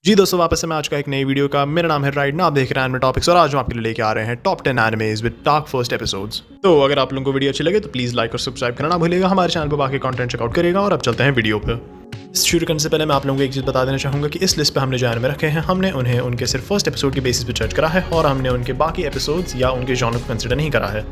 जी दोस्तों, वापस से मैं आज का एक नई वीडियो का मेरा नाम है राइड, आप देख रहे हैं एनिमे टॉपिक्स और आज हम आपके लिए लेके आ रहे हैं top 10 animes with dark first episodes. तो अगर आप लोगों को वीडियो अच्छी लगे तो प्लीज़ लाइक और सब्सक्राइब करना ना भूलिएगा, हमारे चैनल पर बाकी कंटेंट चेकआउट करेगा। और अब चलते हैं वीडियो पे। शुरू करने से पहले मैं आप लोगों को एक चीज़ बता देना चाहूँगा कि इस लिस्ट पे हमने जो एनिमे रखे हैं हमने उन्हें उनके सिर्फ फर्स्ट एपिसोड के बेसिस पे जज करा है और हमने उनके बाकी एपिसोड्स या उनके जॉनर को कंसिडर नहीं करा है।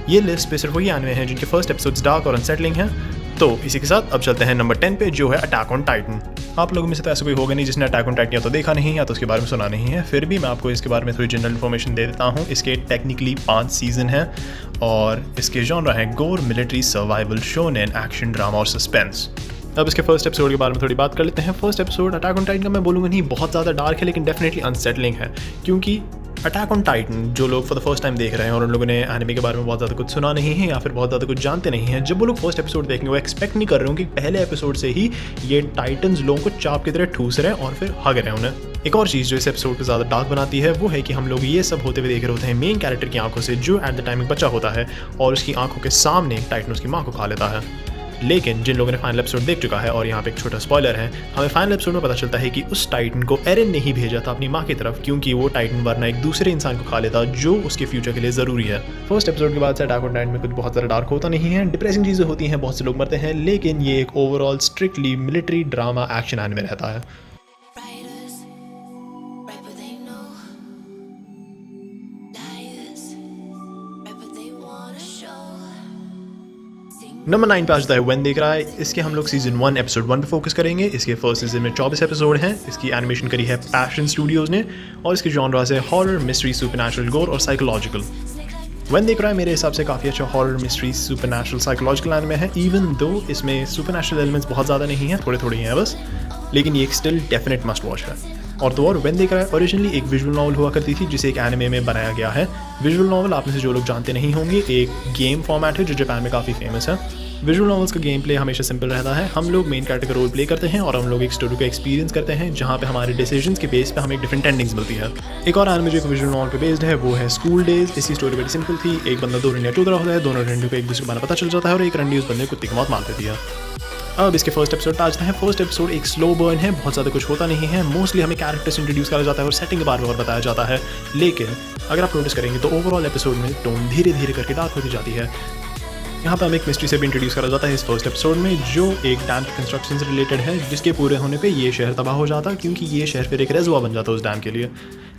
ये लिस्ट पे सिर्फ वही एनिमे हैं जिनके फर्स्ट एपिसोड्स डार्क और अनसेटलिंग हैं। तो इसी के साथ अब चलते हैं नंबर 10 पे, जो है अटैक ऑन टाइटन। आप लोगों में से तो ऐसा कोई होगा नहीं जिसने अटैक ऑन टाइटन या तो देखा नहीं या तो उसके बारे में सुना नहीं है, फिर भी मैं आपको इसके बारे में थोड़ी जनरल इन्फॉर्मेशन दे देता हूँ। इसके टेक्निकली 5 सीजन हैं और इसके जॉनर हैं गोर, military, survival, shonen, action, drama और सस्पेंस। अब इसके फर्स्ट एपिसोड के बारे में थोड़ी बात कर लेते हैं। First episode attack on Titan का मैं बोलूँगा नहीं बहुत ज़्यादा डार्क है, लेकिन डेफिनेटली अनसेटलिंग है, क्योंकि अटैक ऑन टाइटन जो लोग फॉर द फर्स्ट टाइम देख रहे हैं और उन लोगों ने एनिमे के बारे में बहुत ज़्यादा कुछ सुना नहीं है या फिर बहुत ज़्यादा कुछ जानते नहीं हैं, जब वो लोग फर्स्ट एपिसोड देखेंगे वो एक्सपेक्ट नहीं कर रहे होंगे कि पहले एपिसोड से ही ये टाइटन्स लोगों को चाप की तरह ठूस रहे हैं और फिर हग रहे हैं उन्हें। एक और चीज़ जो इस एपिसोड को ज़्यादा डार्क बनाती है वो है कि हम लोग ये सब होते हुए देख रहे होते हैं मेन कैरेक्टर की आंखों से, जो एट द टाइम एक बच्चा होता है और उसकी आंखों के सामने टाइटन उसकी माँ को खा लेता है। लेकिन जिन लोगों ने फाइनल एपिसोड देख चुका है, और यहाँ पे एक छोटा स्पॉइलर है, हमें फाइनल एपिसोड में पता चलता है कि उस टाइटन को एरन ने ही भेजा था अपनी माँ की तरफ, क्योंकि वो टाइटन वरना एक दूसरे इंसान को खा लेता जो उसके फ्यूचर के लिए ज़रूरी है। फर्स्ट एपिसोड के बाद से अटैक ऑन टाइटन में कुछ बहुत ज़्यादा डार्क होता नहीं है, डिप्रेसिंग चीज़ें होती हैं, बहुत से लोग मरते हैं, लेकिन ये एक overall strictly military drama action anime रहता है। नंबर 9 पे आ जाता है व्हेन दे क्राई। इसके हम लोग सीजन 1 एपिसोड 1 पे फोकस करेंगे। इसके फर्स्ट सीजन में 24 एपिसोड हैं। इसकी एनिमेशन करी है पैशन स्टूडियोज़ ने और इसके जॉनरास है हॉरर, मिस्ट्री, सुपरनैचुरल, गोर और साइकोलॉजिकल। व्हेन दे क्राई मेरे हिसाब से काफ़ी अच्छा horror, mystery, supernatural, psychological anime है, इवन दो इसमें सुपरनैचुरल एलिमेंट्स बहुत ज़्यादा नहीं हैं, थोड़े थोड़े हैं बस, लेकिन ये एक स्टिल डेफिनेट मस्ट वॉच है। और तो और व्हेन दे क्राई ओरिजिनली एक विजुअल नॉवल हुआ करती थी जिसे एक एनिमे में बनाया गया है। विजुअल नॉवल आप में से जो लोग जानते नहीं होंगे एक गेम फॉर्मेट है जो जापान में काफ़ी फेमस है। विजुअल नॉवेल्स का गेम प्ले हमेशा सिंपल रहता है, हम लोग मेन कैरेक्टर का रोल प्ले करते हैं और हम लोग एक स्टोरी का एक्सपीरियंस करते हैं जहाँ पे हमारे डिसीजंस के बेस पे हमें एक डिफरेंट एंडिंग्स मिलती है। एक और एनिमे जो एक विजुअल नॉवल पे बेस्ड है वो है स्कूल डेज। इसकी स्टोरी बड़ी सिंपल थी, एक बंदा 2 रंडियाँ टूट रहा होता है, दोनों रंडियों को एक दूसरे के बारे में पता चल जाता है और एक रंडी उस बंदे को कुत्ते की मौत मार देती है। अब इसके फर्स्ट एपिसोड पे आ जाते हैं। फर्स्ट एपिसोड एक स्लो बर्न है, बहुत ज़्यादा कुछ होता नहीं है, मोस्टली हमें कैरेक्टर्स इंट्रोड्यूस करा जाता है और सेटिंग के बारे में और बताया जाता है, लेकिन अगर आप नोटिस करेंगे तो ओवरऑल एपिसोड में टोन धीरे धीरे करके डार्क होती जाती है। यहाँ पे हमें एक मिस्ट्री से भी इंट्रोड्यूस करा जाता है इस फर्स्ट एपिसोड में, जो एक डैम कंस्ट्रक्शन से रिलेटेड है, जिसके पूरे होने पे ये शहर तबाह हो जाता क्योंकि ये शहर फिर एक रेजर्वा बन जाता उस डैम के लिए।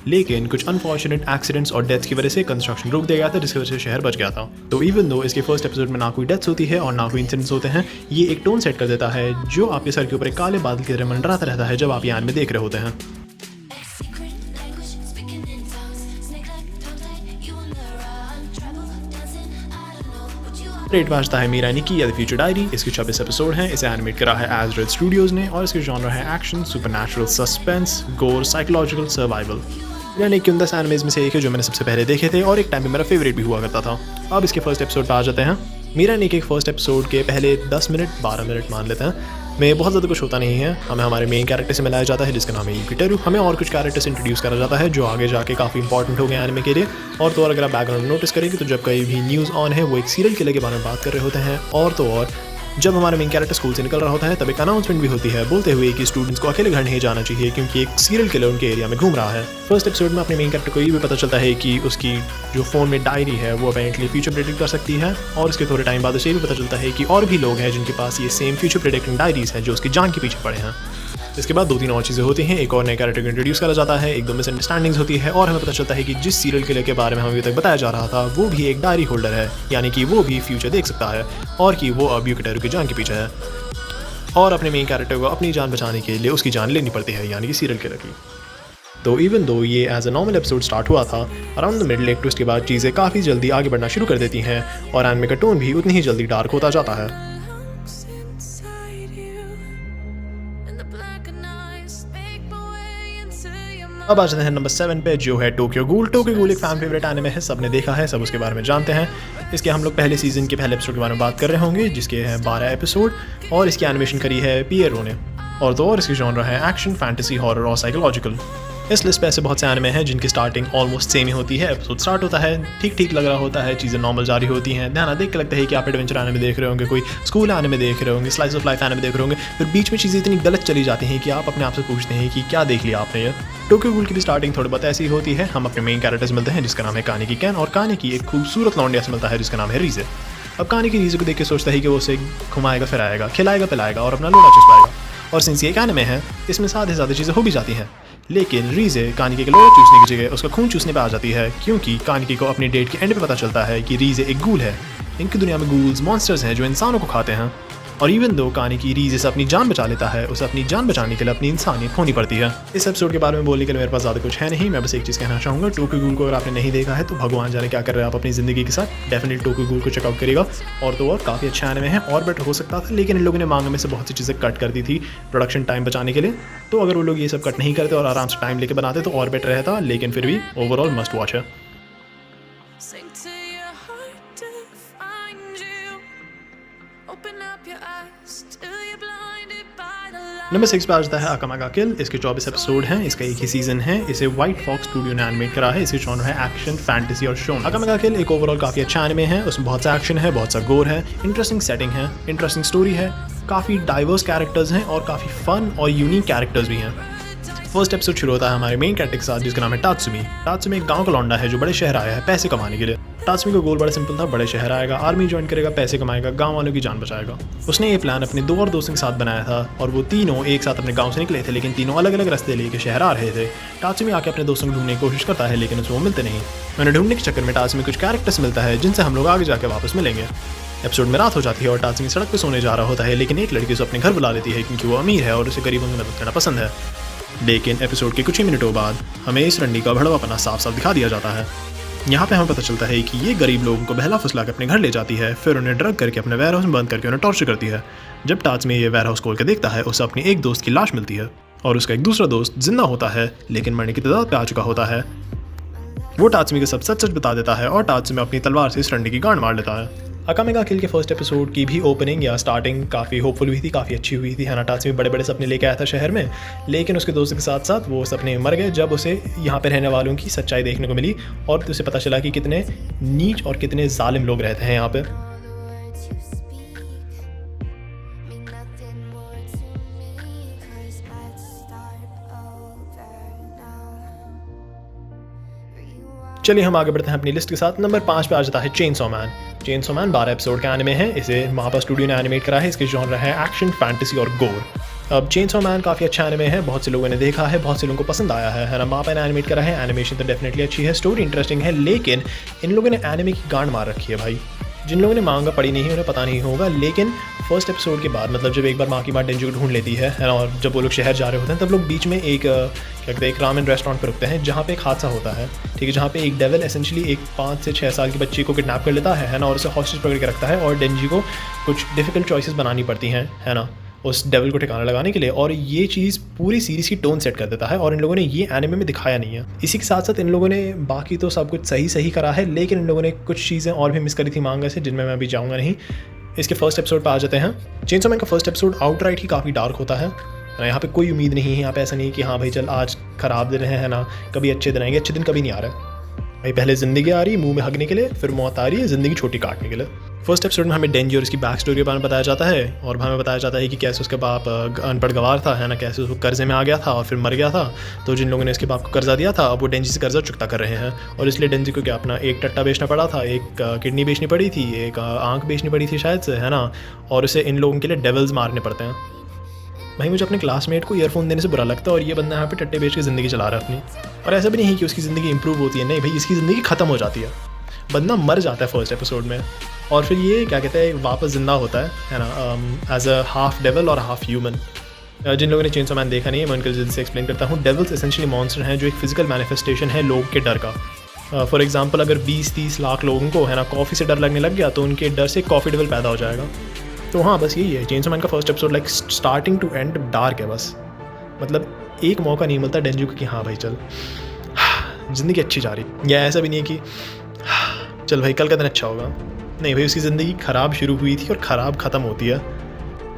लेकिन कुछ अनफॉर्चुनेट एक्सीडेंट्स और डेथ्स की वजह से कंस्ट्रक्शन रुक दिया गया था, जिसकी वजह से शहर बच गया था। तो इवन दो इसके फर्स्ट एपिसोड में ना कोई डेथ्स होती है और ना कोई इंसिडेंट्स होते हैं, ये एक टोन सेट कर देता है जो आपके सर के ऊपर एक काले बादल की तरह मंडराता रहता है जब आप ये एनिमे देख रहे होते हैं। रेट बाजता है मीरा निकी या द फ्यूचर डायरी। इसके 26 एपिसोड हैं। इसे एनिमेट करा है एज़रेड स्टूडियोज़ ने और इसके जॉनर है एक्शन, सुपरनैचुरल, सस्पेंस, गोर, साइकोलॉजिकल, सर्वाइवल। यानी कि उन 10 एनिमेज में से एक है जो मैंने सबसे पहले देखे थे और एक टाइम पे मेरा फेवरेट भी हुआ करता था। अब इसके फर्स्ट एपिसोड पे आ जाते हैं। मीरा निकी के फर्स्ट एपिसोड के पहले 10 मिनट 12 मिनट मान लेते हैं में बहुत ज़्यादा कुछ होता नहीं है। हमें हमारे मेन कैरेक्टर से मिलाया जाता है जिसका नाम है यूकी। हमें और कुछ कैरेक्टर्स इंट्रोड्यूस करा जाता है जो आगे जाके काफ़ी इंपॉर्टेंट हो गए एनिमे के लिए। और तो और अगर आप बैकग्राउंड नोटिस करेंगे तो जब कहीं भी न्यूज़ ऑन है वो एक सीरियल किलर के बारे में बात कर रहे होते हैं। और तो और जब हमारा मेन कैरेक्टर स्कूल से निकल रहा होता है तब एक अनाउंसमेंट भी होती है बोलते हुए कि स्टूडेंट्स को अकेले घर नहीं जाना चाहिए क्योंकि एक सीरियल किलर उनके एरिया में घूम रहा है। फर्स्ट एपिसोड में अपने मेन कैरेक्टर को ये भी पता चलता है कि उसकी जो फ़ोन में डायरी है वो अपेरेंटली फ्यूचर प्रेडिक्ट कर सकती है और इसके थोड़े टाइम बाद उसे ये भी पता चलता है कि और भी लोग हैं जिनके पास ये सेम फ्यूचर प्रेडिक्टिंग डायरीज हैं जो उसकी जान के पीछे पड़े हैं। इसके बाद 2-3 और चीज़ें होती हैं। एक और नए कैरेक्टर को इंट्रोड्यूस करा जाता है, 1-2 मिसअंडरस्टैंडिंग्स होती है और हमें पता चलता है कि जिस सीरियल किलर के बारे में हमें अभी तक बताया जा रहा था वो भी एक डायरी होल्डर है, यानी कि वो भी फ्यूचर देख सकता है और कि वो अब यूकी की जान के पीछे है और अपने मेन कैरेक्टर को अपनी जान बचाने के लिए उसकी जान लेनी पड़ती है, यानी कि सीरियल किलर की। तो इवन दो ये as a normal episode start हुआ था, अराउंड द मिडल एक ट्विस्ट के बाद चीज़ें काफ़ी जल्दी आगे बढ़ना शुरू कर देती हैं और एनिमे का टोन भी उतनी ही जल्दी डार्क होता जाता है। अब आ जाते हैं नंबर 7 पे, जो है टोक्यो गूल। टोक्यो गूल एक फैन फेवरेट एनिमे है, सबने देखा है, सब उसके बारे में जानते हैं। इसके हम लोग पहले सीजन के पहले एपिसोड के बारे में बात कर रहे होंगे जिसके हैं 12 एपिसोड और इसकी एनिमेशन करी है पिएरो ने। और तो और इसकी जॉनर है एक्शन, फैंटेसी, हॉरर और साइकोलॉजिकल। इस लिस्ट पे ऐसे बहुत से एनिमे हैं जिनकी स्टार्टिंग ऑलमोस्ट सेम ही होती है। एपिसोड स्टार्ट होता है, ठीक ठीक लग रहा होता है, चीज़ें नॉर्मल जारी होती हैं, ध्यान देख के लगता है कि आप एडवेंचर एनिमे देख रहे होंगे, कोई स्कूल एनिमे देख रहे होंगे, स्लाइस ऑफ लाइफ एनिमे देख रहे होंगे। फिर बीच में चीज़ें इतनी गलत चली जाती हैं कि आप अपने आप से पूछते हैं कि क्या देख लिया आपने। ये टोक्यो गूल की भी स्टार्टिंग थोड़ी बहुत ऐसी होती है। हम अपने मेन कैरेक्टर्स मिलते हैं जिसका नाम है कानेकी कैन, और कानेकी एक खूबसूरत लौंडिया से मिलता है जिसका नाम है रीजे। अब कानेकी रीजे को देख के सोचता है कि वो उसे घुमाएगा, फिराएगा, खिलाएगा, पिलाएगा और अपना लोड़ा चुसवाएगा। और सिंस ये एक एनिमे है, इसमें साथ ज़्यादा चीज़ें हो भी जाती हैं। लेकिन रीजे कानिकी के लोड़ा चूसने की जगह उसका खून चूसने पे आ जाती है, क्योंकि कानिकी को अपनी डेट के एंड पे पता चलता है कि रीजे एक गूल है। इनकी दुनिया में गूल्स मॉन्स्टर्स हैं जो इंसानों को खाते हैं। और इवन दो कानिकी रीजे से अपनी जान बचा लेता है, उसे अपनी जान बचाने के लिए अपनी इंसानियत खोनी पड़ती है। इस एपिसोड के बारे में बोलने के लिए मेरे पास ज़्यादा कुछ है नहीं। मैं बस एक चीज़ कहना चाहूँगा, टोक्यो गूल को अगर आपने नहीं देखा है तो भगवान जाने क्या कर रहे हैं आप अपनी ज़िंदगी के साथ। डेफिनेटली टोक्यो गूल को चेकआउट करेगा। और तो और काफ़ी अच्छा एनिमे है, और बेटर हो सकता था, लेकिन इन लोगों ने मांगा में से बहुत सी चीज़ें कट कर दी थी प्रोडक्शन टाइम बचाने के लिए। तो अगर वो लोग ये सब कट नहीं करते और आराम से टाइम लेके बनाते तो और बेटर रहता, लेकिन फिर भी ओवरऑल मस्ट वॉच है। नंबर 6 पे आ जाता है अकामा गा किल। इसके 24 एपिसोड हैं, इसका एक ही सीजन है। इसे व्हाइट फॉक्स स्टूडियो ने एनिमेट करा है। इसके जॉनर है एक्शन, फैंटेसी और शोन। अकामा गा किल एक ओवरऑल काफ़ी अच्छा एनिमे है। उसमें बहुत सा एक्शन है, बहुत सा गोर है, इंटरेस्टिंग सेटिंग है, इंटरेस्टिंग स्टोरी है, काफ़ी डाइवर्स कैरेक्टर्स हैं और काफ़ी फन और यूनिक कैरेक्टर्स भी हैं। फर्स्ट एपिसोड शुरू होता है हमारे मेन कैरेक्टर के साथ जिसका नाम है टात्सुमी। टात्सुमी एक गांव का लौंडा है जो बड़े शहर आया है पैसे कमाने के लिए। टात्सुमी का गोल बड़ा सिंपल था, बड़े शहर आएगा, आर्मी ज्वाइन करेगा, पैसे कमाएगा, गांव वालों की जान बचाएगा। उसने ये प्लान अपने 2 और दोस्तों के साथ बनाया था और वो तीनों एक साथ अपने गांव से निकले थे, लेकिन तीनों अलग अलग रास्ते लेके शहर आ रहे थे। टात्सुमी आके अपने दोस्तों को ढूंढने की कोशिश करता है, लेकिन उसे वो मिलते नहीं। उन्हें ढूंढने के चक्कर में टात्सुमी कुछ कैरेक्टर्स मिलता है जिनसे हम लोग आगे जाके वापस मिलेंगे। एपिसोड में रात हो जाती है और टात्सुमी सड़क पे सोने जा रहा होता है, लेकिन एक लड़की उसे अपने घर बुला लेती है क्योंकि वो अमीर है और उसे गरीबों की मदद करना पसंद है। लेकिन एपिसोड के कुछ ही मिनटों बाद हमें इस रंडी का भड़वापना साफ साफ दिखा दिया जाता है। यहाँ पे हमें पता चलता है कि ये गरीब लोगों को बहला फुसला के अपने घर ले जाती है, फिर उन्हें ड्रग करके अपने वेयर हाउस में बंद करके उन्हें टॉर्चर करती है। जब टात्सुमी ये वेयर हाउस खोल के देखता है, उसे अपनी एक दोस्त की लाश मिलती है और उसका एक दूसरा दोस्त जिंदा होता है, लेकिन मरने की तादाद पे आ चुका होता है। वो टात्सुमी को सब सच सच बता देता है और टात्सुमी अपनी तलवार से इस रंडी की गांड मार लेता है। अकामे गा किल के फर्स्ट एपिसोड की भी ओपनिंग या स्टार्टिंग काफ़ी होपफुल हुई थी, काफ़ी अच्छी हुई थी। है ना, टात्सुमी बड़े बड़े सपने लेके आया था शहर में, लेकिन उसके दोस्तों के साथ साथ वो सपने मर गए जब उसे यहाँ पे रहने वालों की सच्चाई देखने को मिली और उसे पता चला कि कितने नीच और कितने जालिम लोग रहते हैं यहाँ पे। चलिए हम आगे बढ़ते हैं अपनी लिस्ट के साथ। नंबर 5 पे आ जाता है Chainsaw man. Chainsaw man 12 episode का एनिमे है। इसे महापा स्टूडियो ने एनिमेट करा है। इसके जॉनर है एक्शन, फैंटेसी और गोर। अब चेनसॉ मैन काफ़ी अच्छा एनिमे है, बहुत से लोगों ने देखा है, बहुत से लोगों को पसंद आया है ना। महापा ने एनिमेट करा है, एनिमेशन तो डेफिनेटली अच्छी है, स्टोरी इंटरेस्टिंग है, लेकिन इन लोगों ने एनिमे की गांड मार रखी है भाई। जिन लोगों ने मांगा पढ़ी नहीं है उन्हें पता नहीं होगा, लेकिन फर्स्ट एपिसोड के बाद मतलब जब एक बार माँ की बात डेंजू को ढूंढ लेती है ना, और जब वो लोग शहर जा रहे होते हैं तब लोग बीच में एक क्या कहते हैं एक रामेन रेस्टोरेंट पर रुकते हैं जहाँ पे एक हादसा होता है, ठीक है, जहाँ पे एक डेविल एसेंशियली एक 5 से 6 साल की बच्ची को किडनैप कर लेता है ना, और उसे हॉस्टेज पकड़ के रखता है और डेंजी को कुछ डिफिकल्ट चॉइसेस बनानी पड़ती हैं, है ना, उस डेविल को ठिकाना लगाने के लिए। और ये चीज़ पूरी सीरीज़ की टोन सेट कर देता है और इन लोगों ने ये एनिमे में दिखाया नहीं है। इसी के साथ साथ इन लोगों ने बाकी तो सब कुछ सही करा है, लेकिन इन लोगों ने कुछ चीज़ें और भी मिस करी थी मांगा से, जिनमें मैं अभी जाऊँगा नहीं। इसके फर्स्ट एपिसोड पर आ जाते हैं। चेनसॉ मैन का फर्स्ट एपिसोड आउटराइट ही काफ़ी डार्क होता है। यहाँ पे कोई उम्मीद नहीं है, यहाँ पे ऐसा नहीं कि हाँ भाई चल आज ख़राब दिन है ना, कभी अच्छे दिन आएंगे। अच्छे दिन कभी नहीं आ रहे भाई, पहले ज़िंदगी आ रही है मुंह में हगने के लिए, फिर मौत आ रही है ज़िंदगी छोटी काटने के लिए। फर्स्ट एपिसोड में हमें डेंजी और उसकी बैक स्टोरी के बारे में बताया जाता है और हमें बताया जाता है कि कैसे उसके बाप अनपढ़ गवार था, है ना, कैसे उसको कर्जे में आ गया था और फिर मर गया था। तो जिन लोगों ने उसके बाप को कर्जा दिया था अब वो डेंजी से कर्जा चुकता कर रहे हैं, और इसलिए डेंजी को क्या अपना एक टट्टा बेचना पड़ा था, एक किडनी बेचनी पड़ी थी, एक आँख बेचनी पड़ी थी शायद से, है ना, और उसे इन लोगों के लिए डेविल्स मारने पड़ते हैं। भाई मुझे अपने क्लासमेट को ईयरफोन देने से बुरा लगता है और ये बंदा यहाँ पे टट्टे बेच के ज़िंदगी चला रहा है अपनी। और ऐसा भी नहीं है कि उसकी ज़िंदगी इंप्रूव होती है, नहीं भाई, इसकी ज़िंदगी ख़त्म हो जाती है। बंदा मर जाता है फर्स्ट एपिसोड में और फिर ये क्या कहते हैं वापस जिंदा होता है ना, एज अ हाफ डेविल और हाफ ह्यूमन। जिन लोगों ने चेनसॉ मैन देखा नहीं है मैं उनके जल्दी से एक्सप्लेन करता हूँ। डेविल्स एसेंशियली मॉन्स्टर हैं जो एक फिजिकल मैनिफेस्टेशन है लोग के डर का। फॉर एग्जांपल अगर 20-30 लाख लोगों को, है ना, कॉफ़ी से डर लगने लग गया तो उनके डर से कॉफ़ी डेविल पैदा हो जाएगा। तो हाँ बस यही है चेनसॉ मैन का first episode, like starting to end dark है बस। मतलब एक मौका नहीं मिलता डेंजू को कि हाँ भाई चल ज़िंदगी अच्छी जा रही, या ऐसा भी नहीं है कि चल भाई कल का दिन अच्छा होगा। नहीं भाई, उसकी ज़िंदगी ख़राब शुरू हुई थी और ख़राब ख़त्म होती है।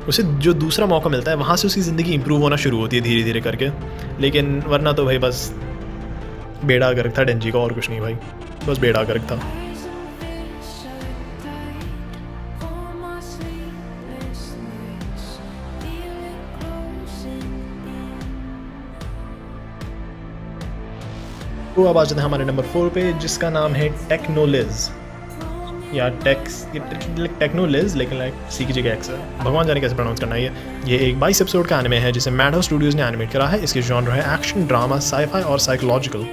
उसे जो दूसरा मौका मिलता है वहाँ से उसकी ज़िंदगी इंप्रूव होना शुरू होती है धीरे धीरे करके। लेकिन वरना तो भाई बस बेड़ा गर्क था डेंजी का, और कुछ नहीं भाई, बस बेड़ा गर्क था। तो अब आ जाते हैं हमारे नंबर 4 पे, जिसका नाम है टेक्नोलिज या टेक्नोलिज, लेकिन लाइक सी की जगह एक्स है, भगवान जाने कैसे प्रोनाउंस करना है। ये एक 22 एपिसोड का एनिमे है जिसे मैडहाउस स्टूडियोज़ ने एनिमेट करा है। इसके जॉनर है एक्शन, ड्रामा, साईफाई और साइकोलॉजिकल।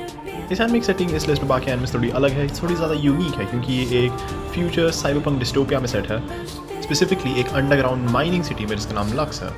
इस एनिमे की सेटिंग इस लिस्ट में बाकी एनिमेस थोड़ी अलग है, थोड़ी ज़्यादा यूनिक है क्योंकि ये एक फ्यूचर साइबरपंक डिस्टोपिया में सेट है, स्पेसिफिकली एक अंडरग्राउंड माइनिंग सिटी में जिसका नाम लक्स है।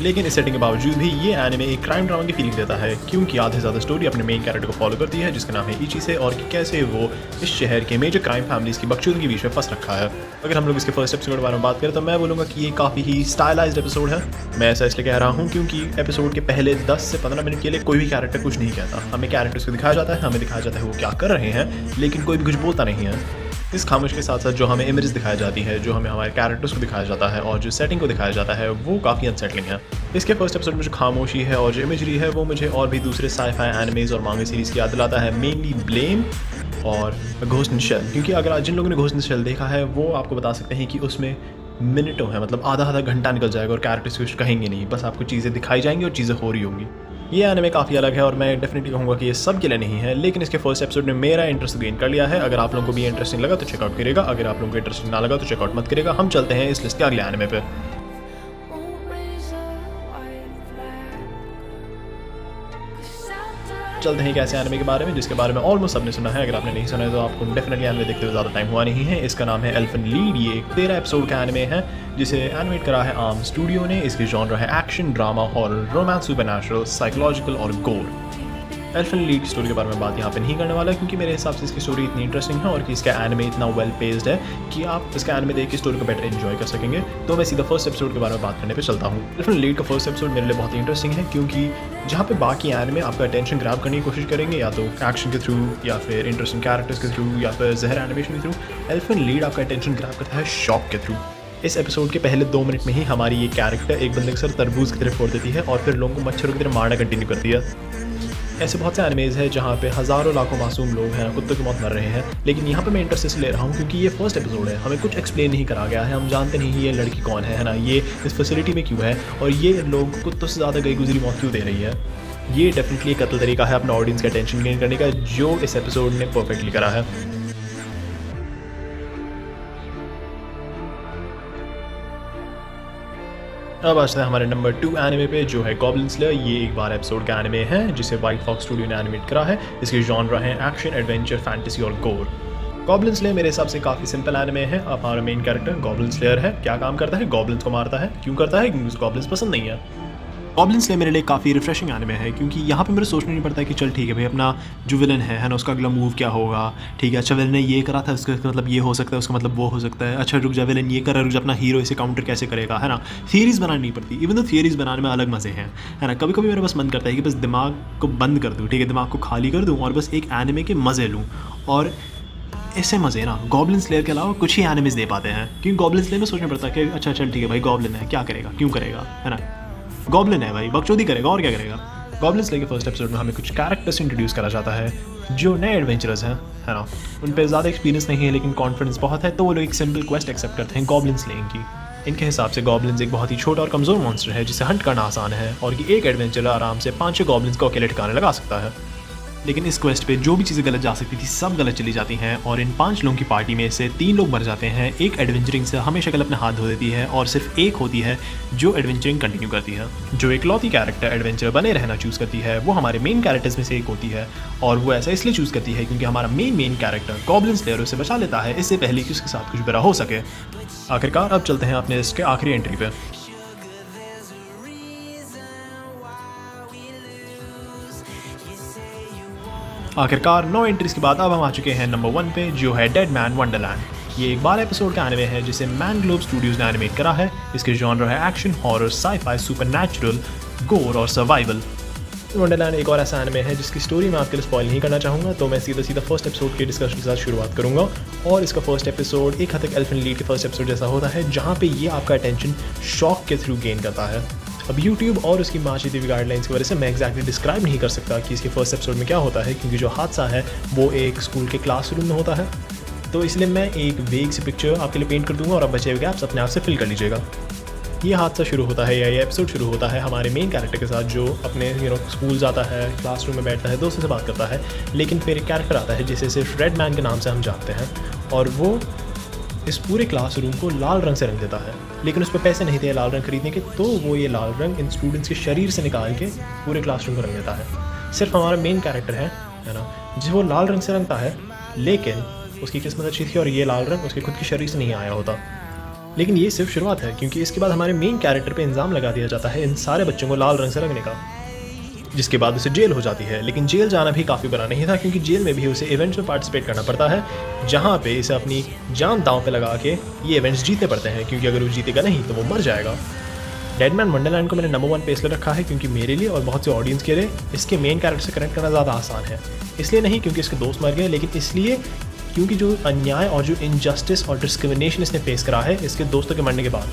लेकिन इस सेटिंग के बावजूद भी ये एनिमे एक क्राइम ड्रामा की फीलिंग देता है क्योंकि आधे से ज़्यादा स्टोरी अपने मेन कैरेक्टर को फॉलो करती है जिसका नाम है इची से, और कि कैसे वो इस शहर के मेजर क्राइम फैमिलीज़ की बकचोदी के बीच में फंस रखा है। अगर हम लोग इसके फर्स्ट एपिसोड के बारे में बात करें तो मैं बोलूँगा कि ये काफ़ी ही स्टाइलाइज्ड एपिसोड है। मैं ऐसा इसलिए कह रहा हूँ क्योंकि एपिसोड के पहले 10 से 15 मिनट के लिए कोई भी कैरेक्टर कुछ नहीं कहता। हमें कैरेक्टर्स को दिखाया जाता है, हमें दिखाया जाता है वो क्या कर रहे हैं, लेकिन कोई भी कुछ बोलता नहीं है। इस खामोश के साथ साथ जो हमें इमेजेस दिखाई जाती है, जो हमें हमारे कैरेक्टर्स को दिखाया जाता है और जो सेटिंग को दिखाया जाता है वो काफ़ी अनसेटलिंग है। इसके फर्स्ट एपिसोड में जो खामोशी है और जो इमेजरी है वो मुझे और भी दूसरे साईफाई एनिमेज और मांगा सीरीज़ की याद दिलाता है, मेनली ब्लेम और घोस्ट इन द शेल। क्योंकि अगर जिन लोगों ने घोस्ट इन द शेल देखा है वो आपको बता सकते हैं कि उसमें मिनटों है, मतलब आधा घंटा निकल जाएगा और कैरेक्टर्स कुछ कहेंगे नहीं, बस आपको चीज़ें दिखाई जाएंगी और चीज़ें हो रही होंगी। ये एनिमे काफ़ी अलग है और मैं डेफिनेटली कहूँगा कि ये सब के लिए नहीं है, लेकिन इसके फर्स्ट एपिसोड ने मेरा इंटरेस्ट गेन कर लिया है। अगर आप लोगों को भी इंटरेस्टिंग लगा तो चेकआउट करेगा, अगर आप लोगों को इंटरेस्टिंग ना लगा तो चेकआउट मत करेगा। हम चलते हैं इस लिस्ट के अगले एनिमे पे। चलते हैं एक ऐसे एनिमे के बारे में जिसके बारे में ऑलमोस्ट सबने सुना है। अगर आपने नहीं सुना है तो आपको डेफिनेटली एनिमे देखते हुए ज़्यादा टाइम हुआ नहीं है। इसका नाम है एल्फन लीड। ये एक 13 एपिसोड का एनिमे है जिसे एनिमेट करा है आर्म स्टूडियो ने। इसके जॉनर है action, drama, horror, romance, supernatural, psychological और गोर। एल्फन लीड की स्टोरी के बारे में बात यहाँ पे नहीं करने वाला क्योंकि मेरे हिसाब से इसकी स्टोरी इतनी इंटरेस्टिंग है और कि इसका एनिमे इतना वेल पेस्ड है कि आप इसका एनिमे देख के स्टोरी को बेटर एंजॉय कर सकेंगे। तो मैं सीधा फर्स्ट एपिसोड के बारे में बात करने पे चलता हूँ। एल्फन लीड का फर्स्ट एपिसोड मेरे लिए बहुत ही इंटरेस्टिंग है क्योंकि जहाँ पे बाकी एनिमे आपका अटेंशन ग्रैब करने की कोशिश करेंगे या तो एक्शन के थ्रू या फिर इंटरेस्टिंग कैरेक्टर्स के थ्रू या फिर जहर एनिमेशन के थ्रू, एल्फन लीड आपका अटेंशन ग्रैब करता है शॉक के थ्रू। इस एपिसोड के पहले 2 मिनट में ही हमारी ये कैरेक्टर एक बंदे के सर तरबूज की तरफ फोड़ देती है और फिर लोगों को मच्छरों की तरह मारना कंटिन्यू करती है। ऐसे बहुत से एनिमेज हैं जहाँ पे हज़ारों लाखों मासूम लोग हैं कुत्तों की मौत मर रहे हैं, लेकिन यहाँ पे मैं इंटरेस्ट इसलिए ले रहा हूँ क्योंकि ये फर्स्ट एपिसोड है, हमें कुछ एक्सप्लेन नहीं करा गया है, हम जानते नहीं ये लड़की कौन है ना, ये इस फैसिलिटी में क्यों है और ये लोग कुत्तों से ज़्यादा गई गुजरी मौत क्यों दे रही है। ये डेफिनेटली एक कतल तरीका है अपना ऑडियंस का अटेंशन गेन करने का, जो इस एपिसोड ने परफेक्टली करा है। अब आता है हमारे नंबर 2 एनिमे पे जो है गॉब्लिन स्लेयर। ये एक 12 एपिसोड का एनिमे है जिसे व्हाइट फॉक्स स्टूडियो ने एनिमेट करा है। इसके जॉनर हैं एक्शन, एडवेंचर, फैंटेसी और गोर। गॉब्लिन स्लेयर मेरे हिसाब से काफ़ी सिंपल एनिमे है। अब हमारा मेन कैरेक्टर गॉब्लिन स्लेयर है। क्या काम करता है? गॉब्लिन्स को मारता है। क्यों करता है? क्योंकि गॉब्लिन्स पसंद नहीं है। गॉब्लिन स्लेयर मेरे लिए काफ़ी रिफ्रेशिंग एनिमे है क्योंकि यहाँ पे मेरे सोचना नहीं पड़ता कि चल ठीक है भाई अपना जो विलन है ना, उसका अगला मूव क्या होगा। ठीक है, अच्छा विलन ने ये करा था, उसका मतलब ये हो सकता है, उसका मतलब वो हो सकता है। अच्छा रुक जा, विलन ये कर रहा है, रुक जा, अपना हीरो इसे काउंटर कैसे करेगा, है ना। थियरीज बनानी नहीं पड़ती, इवन तो थियरीज बनाने में अलग मज़े हैं, है ना। कभी कभी मेरा बस मन करता है कि बस दिमाग को बंद कर दूँ, ठीक है, दिमाग को खाली कर दूँ और बस एक एनिमे के मज़े लूँ। और ऐसे मज़े ना गॉब्लिन स्लेयर के अलावा कुछ ही एनिमेज दे पाते हैं क्योंकि गॉब्लिन स्लेयर में सोचना पड़ता है कि अच्छा चल ठीक है भाई गॉब्लिन है, क्या करेगा, क्यों करेगा, है ना। गॉब्लिन है भाई, बकचोदी करेगा और क्या करेगा। गॉब्लिन स्लेयर के फर्स्ट एपिसोड में हमें कुछ कैरेक्टर्स इंट्रोड्यूस करा जाता है जो नए एडवेंचरर्स हैं, है ना। उन पे ज़्यादा एक्सपीरियंस नहीं है लेकिन कॉन्फिडेंस बहुत है, तो वो लोग एक सिंपल क्वेस्ट एक्सेप्ट करते हैं गॉब्लिन स्लेइंग की। इनके हिसाब से गॉब्लिन्स एक बहुत ही छोटा और कमज़ोर मॉन्स्टर है जिसे हंट करना आसान है और कि एक एडवेंचरर आराम से 5-6 गॉब्लिन्स को अकेले ठिकाने लगा सकता है। लेकिन इस क्वेस्ट पे जो भी चीज़ें गलत जा सकती थी सब गलत चली जाती हैं और इन 5 लोगों की पार्टी में से 3 लोग मर जाते हैं। एक एडवेंचरिंग से हमेशा कल अपने हाथ धो देती है और सिर्फ एक होती है जो एडवेंचरिंग कंटिन्यू करती है। जो एक लौती कैरेक्टर एडवेंचर बने रहना चूज़ करती है वो हमारे मेन कैरेक्टर्स में से एक होती है और वो ऐसा इसलिए चूज़ करती है क्योंकि हमारा मेन कैरेक्टर गॉब्लिन स्लेयर उसे बचा लेता है इससे पहले कि उसके साथ कुछ बुरा हो सके। आखिरकार अब चलते हैं अपने लिस्ट के आखिरी एंट्री पे। आखिरकार 9 एंट्रीज के बाद अब हम आ चुके हैं नंबर 1 पे जो है डेड मैन वंडरलैंड। ये एक 12 एपिसोड का एनिमे है जिसे मैनग्लोब स्टूडियोज ने एनिमेट करा है। इसके जॉनर है एक्शन, हॉरर, साईफाई, सुपरनैचुरल, गोर और सर्वाइवल। वंडरलैंड एक और ऐसा एनिमे है जिसकी स्टोरी मैं आपके लिए स्पॉइल नहीं करना चाहूँगा, तो मैं सीधा फर्स्ट एपिसोड के डिस्कशन के साथ शुरुआत करूँगा। और इसका फर्स्ट एपिसोड एक हद तक एलिफेंट लीड के फर्स्ट एपिसोड जैसा होता है, जहाँ पे ये आपका अटेंशन शॉक के थ्रू गेन करता है। अब यूट्यूब और उसकी माशीती गाइडलाइंस की वजह से मैं एक्जैक्टली डिस्क्राइब नहीं कर सकता कि इसके फर्स्ट एपिसोड में क्या होता है, क्योंकि जो हादसा है वो एक स्कूल के क्लासरूम में होता है। तो इसलिए मैं एक वेग सी पिक्चर आपके लिए पेंट कर दूंगा और अब बचे हुए गैप्स अपने आप से फिल कर लीजिएगा। ये हादसा शुरू होता है या ये एपिसोड शुरू होता है हमारे मेन कैरेक्टर के साथ, जो अपने स्कूल जाता है, क्लासरूम में बैठता है, दोस्तों से बात करता है। लेकिन फिर एक कैरेक्टर आता है जिसे सिर्फ रेड मैन के नाम से हम जानते हैं, और वो इस पूरे क्लासरूम को लाल रंग से रंग देता है। लेकिन उस पर पैसे नहीं थे लाल रंग खरीदने के, तो वो ये लाल रंग इन स्टूडेंट्स के शरीर से निकाल के पूरे क्लासरूम को रंग देता है। सिर्फ हमारा मेन कैरेक्टर है ना, जिसे वो लाल रंग से रंगता है, लेकिन उसकी किस्मत अच्छी थी और ये लाल रंग उसके खुद के शरीर से नहीं आया होता। लेकिन ये सिर्फ शुरुआत है, क्योंकि इसके बाद हमारे मेन कैरेक्टर पे इल्ज़ाम लगा दिया जाता है इन सारे बच्चों को लाल रंग से रंगने का, जिसके बाद उसे जेल हो जाती है। लेकिन जेल जाना भी काफ़ी बुरा नहीं था, क्योंकि जेल में भी उसे इवेंट्स में पार्टिसिपेट करना पड़ता है, जहाँ पे इसे अपनी जान दांव पे लगा के ये इवेंट्स जीतने पड़ते हैं, क्योंकि अगर वो जीतेगा नहीं तो वो मर जाएगा। डेडमैन वंडरलैंड को मैंने नंबर 1 पे इसलिए रखा है क्योंकि मेरे लिए और बहुत से ऑडियंस के लिए इसके मेन कैरेक्टर से कनेक्ट करना ज़्यादा आसान है। इसलिए नहीं क्योंकि इसके दोस्त मर गए, लेकिन इसलिए क्योंकि जो अन्याय और जो इनजस्टिस और डिस्क्रिमिनेशन इसने फेस करा है इसके दोस्तों के मरने के बाद।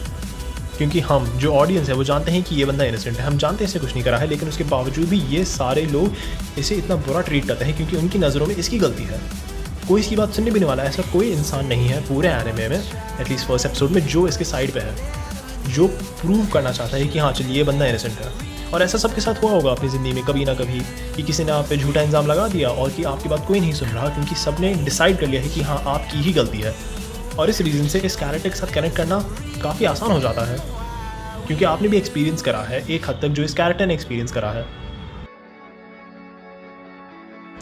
क्योंकि हम जो ऑडियंस है वो जानते हैं कि ये बंदा इनोसेंट है, हम जानते हैं इसने कुछ नहीं करा है, लेकिन उसके बावजूद भी ये सारे लोग इसे इतना बुरा ट्रीट करते हैं क्योंकि उनकी नज़रों में इसकी गलती है। कोई इसकी बात सुनने भी नहीं वाला, ऐसा कोई इंसान नहीं है पूरे एनिमे में, एटलीस्ट फर्स्ट एपिसोड में, जो इसके साइड पे है, जो प्रूव करना चाहता है कि हाँ चलिए ये बंदा इनोसेंट है। और ऐसा सबके साथ हुआ होगा अपनी ज़िंदगी में कभी ना कभी, कि किसी ने आप पे झूठा इल्ज़ाम लगा दिया और कि आपकी बात कोई नहीं सुन रहा, क्योंकि सब ने डिसाइड कर लिया है कि हाँ आपकी ही गलती है। और इस रीज़न से इस कैरेक्टर के साथ कनेक्ट करना काफ़ी आसान हो जाता है, क्योंकि आपने भी एक्सपीरियंस करा है एक हद तक जो इस कैरेक्टर ने एक्सपीरियंस करा है।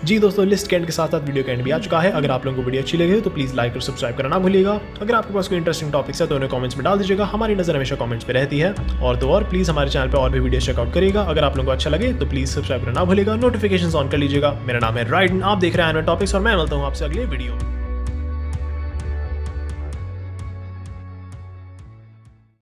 जी दोस्तों, लिस्ट के एंड के साथ साथ वीडियो का एंड भी आ चुका है। अगर आप लोगों को वीडियो अच्छी लगे तो प्लीज़ लाइक और सब्सक्राइब करना ना भूलिएगा। अगर आपके पास कोई इंटरेस्टिंग टॉपिक्स है तो उन्हें कमेंट्स में डाल दीजिएगा, हमारी नज़र हमेशा कमेंट्स पे रहती है। और प्लीज़ हमारे चैनल पे और भी वीडियो चेकआउट करिएगा। अगर आप लोगों को अच्छा लगे तो प्लीज़ सब्सक्राइब करना ना भूलिएगा, नोटिफिकेशन ऑन कर लीजिएगा। मेरा नाम है राइडन, आप देख रहे हैं एनिमे टॉपिक्स, और मैं मिलता हूँ आपसे अगले वीडियो में।